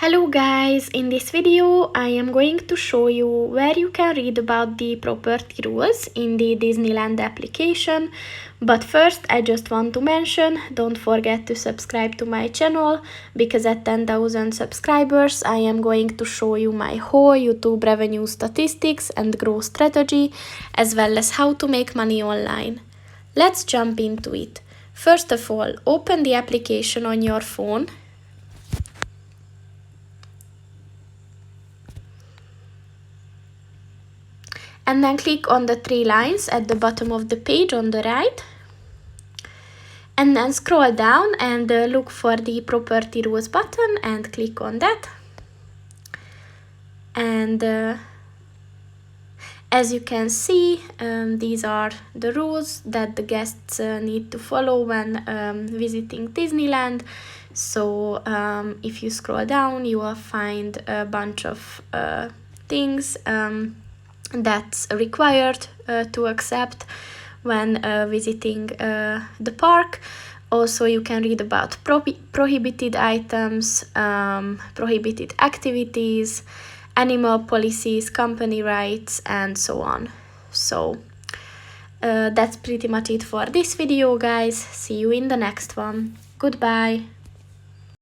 Hello guys, in this video I am going to show you where you can read about the property rules in the Disneyland application. But first I just want to mention, don't forget to subscribe to my channel, because at 10,000 subscribers I am going to show you my whole YouTube revenue statistics and growth strategy, as well as how to make money online. Let's jump into it. First of all, open the application on your phone. And then click on the three lines at the bottom of the page on the right. And then scroll down and look for the property rules button and click on that. And as you can see, these are the rules that the guests need to follow when visiting Disneyland. So if you scroll down, you will find a bunch of things that's required to accept when visiting the park. Also, you can read about prohibited items, prohibited activities, animal policies, company rights, and so on. So that's pretty much it for this video, guys. See you in the next one. Goodbye.